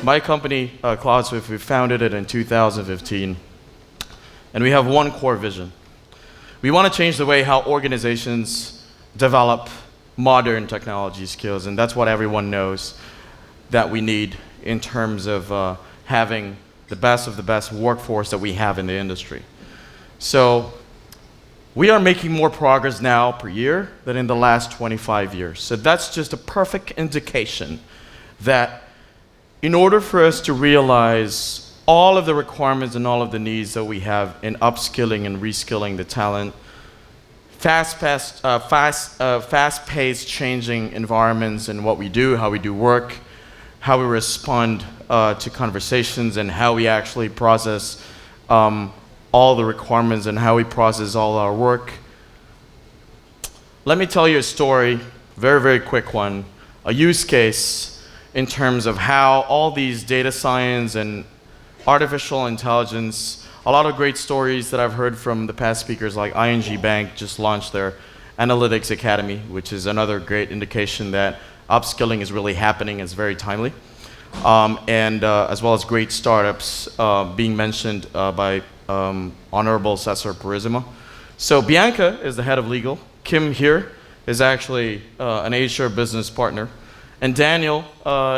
my company, CloudSwyft, we founded it in 2015. And we have one core vision. We want to change the way how organizations develop modern technology skills, and that's what everyone knows that we need in terms of having the best of the best workforce that we have in the industry. So we are making more progress now per year than in the last 25 years. So that's just a perfect indication that in order for us to realize all of the requirements and all of the needs that we have in upskilling and reskilling the talent, fast-paced changing environments in what we do, how we do work, how we respond to conversations, and how we actually process all the requirements and how we process all our work. Let me tell you a story, very, very quick one, a use case in terms of how all these data science and artificial intelligence, a lot of great stories that I've heard from the past speakers, like ING Bank just launched their Analytics Academy, which is another great indication that upskilling is really happening. It's very timely. As well as great startups being mentioned by Honorable Cesar Purisima. So Bianca is the head of legal. Kim here is actually an HR business partner. And Daniel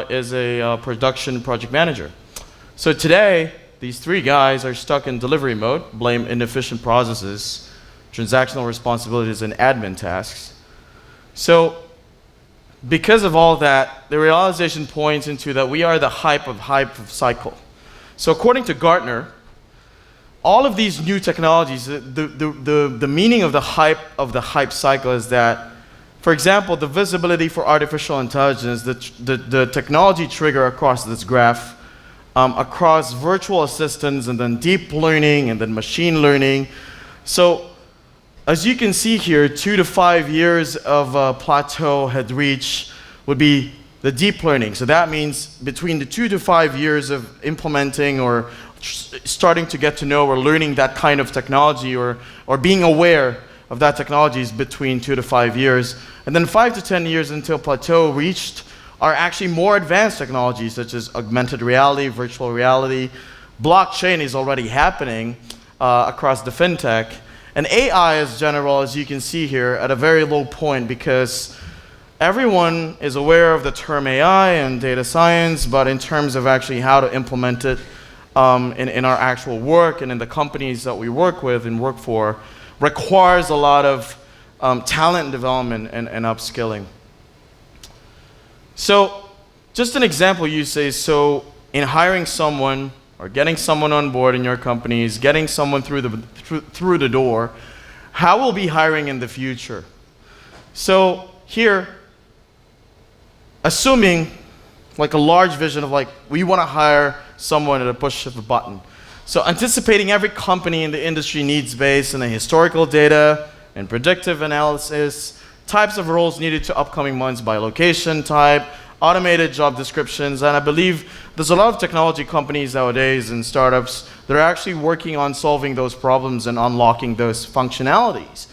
is a production project manager. So today, these three guys are stuck in delivery mode, blame inefficient processes, transactional responsibilities, and admin tasks. So because of all that, the realization points into that we are the hype of cycle. So according to Gartner, all of these new technologies, the meaning of the hype cycle is that, for example, the visibility for artificial intelligence, the technology trigger across this graph, across virtual assistants and then deep learning and then machine learning. So as you can see here, 2 to 5 years of plateau had reached would be the deep learning. So that means between the 2 to 5 years of implementing or starting to get to know or learning that kind of technology or being aware of that technology is between 2 to 5 years. And then 5 to 10 years until plateau reached are actually more advanced technologies such as augmented reality, virtual reality. Blockchain is already happening across the fintech. And AI as general, as you can see here, at a very low point because everyone is aware of the term AI and data science, but in terms of actually how to implement it in our actual work and in the companies that we work with and work for, requires a lot of talent development and upskilling. So just an example you say, so in hiring someone or getting someone on board in your companies, getting someone through the door, how will be hiring in the future? So here, assuming like a large vision of like, we want to hire someone at a push of a button. So anticipating every company in the industry needs base and the historical data and predictive analysis, types of roles needed to upcoming months by location type, automated job descriptions, and I believe there's a lot of technology companies nowadays and startups that are actually working on solving those problems and unlocking those functionalities.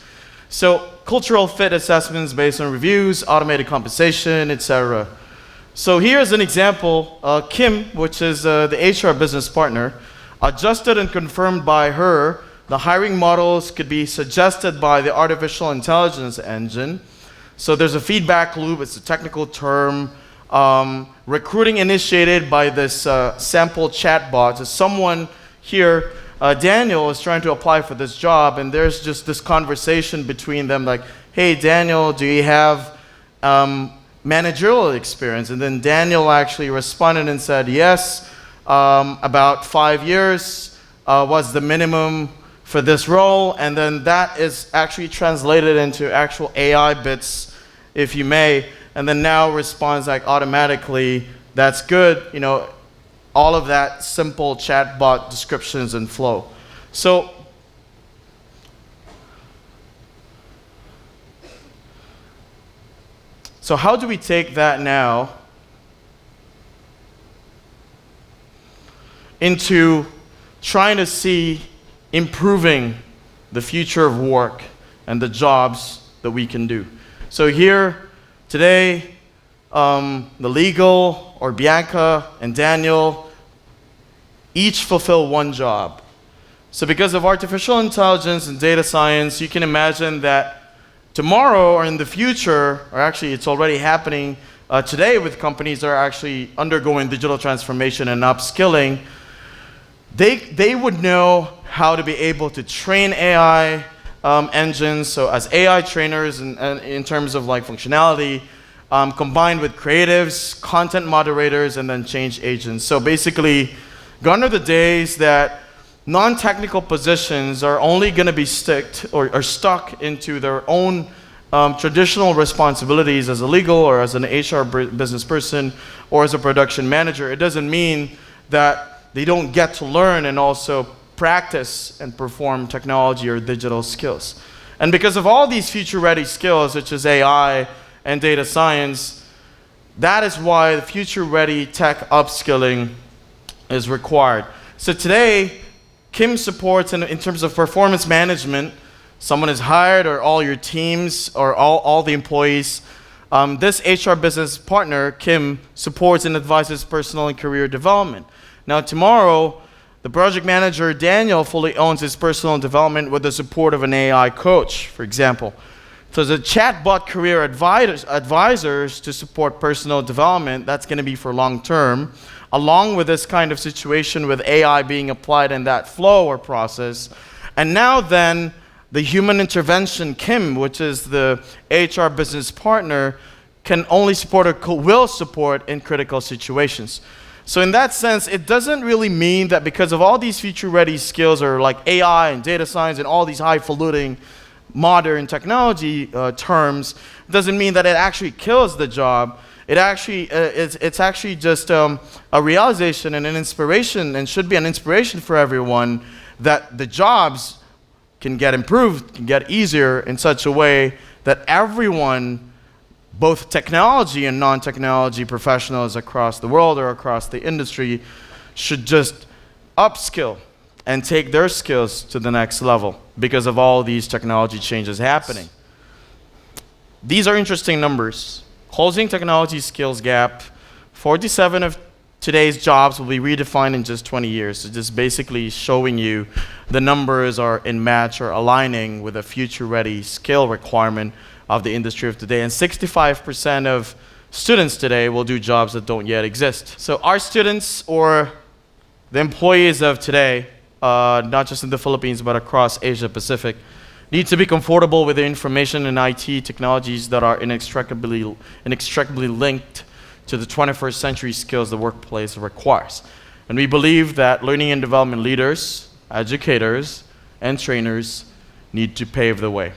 So cultural fit assessments based on reviews, automated compensation, etc. So here's an example, Kim, which is the HR business partner, adjusted and confirmed by her. The hiring models could be suggested by the artificial intelligence engine. So there's a feedback loop, it's a technical term. Recruiting initiated by this sample chatbot. So someone here, Daniel, is trying to apply for this job, and there's just this conversation between them like, hey, Daniel, do you have managerial experience? And then Daniel actually responded and said, yes, about 5 years was the minimum for this role, and then that is actually translated into actual AI bits, if you may, and then now responds like automatically, that's good, you know, all of that simple chatbot descriptions and flow. So how do we take that now into trying to see improving the future of work and the jobs that we can do? So here, today, the legal, or Bianca and Daniel, each fulfill one job. So because of artificial intelligence and data science, you can imagine that tomorrow or in the future, or actually it's already happening today with companies that are actually undergoing digital transformation and upskilling, they would know how to be able to train AI engines, so as AI trainers in terms of like functionality, combined with creatives, content moderators, and then change agents. So basically, gone are the days that non-technical positions are only going to be stuck into their own traditional responsibilities as a legal or as an HR business person or as a production manager. It doesn't mean that they don't get to learn and also practice and perform technology or digital skills. And because of all these future-ready skills, such as AI and data science, that is why the future-ready tech upskilling is required. So today, Kim supports in terms of performance management. Someone is hired, or all your teams, or all the employees. This HR business partner, Kim, supports and advises personal and career development. Now tomorrow, the project manager, Daniel, fully owns his personal development with the support of an AI coach, for example. So the chatbot career advisors to support personal development, that's going to be for long term, along with this kind of situation with AI being applied in that flow or process. And now then, the human intervention, Kim, which is the HR business partner, can only support or will support in critical situations. So in that sense, it doesn't really mean that because of all these future-ready skills, or like AI and data science and all these highfalutin modern technology terms, it doesn't mean that it actually kills the job. It actually, it's actually just a realization and an inspiration, and should be an inspiration for everyone, that the jobs can get improved, can get easier in such a way that everyone, both technology and non-technology professionals across the world or across the industry, should just upskill and take their skills to the next level because of all these technology changes happening. These are interesting numbers. Closing technology skills gap, 47 of today's jobs will be redefined in just 20 years. So just basically showing you the numbers are in match or aligning with a future-ready skill requirement of the industry of today. And 65% of students today will do jobs that don't yet exist. So our students, or the employees of today, not just in the Philippines but across Asia Pacific, need to be comfortable with the information and IT technologies that are inextricably linked to the 21st century skills the workplace requires. And we believe that learning and development leaders, educators, and trainers need to pave the way.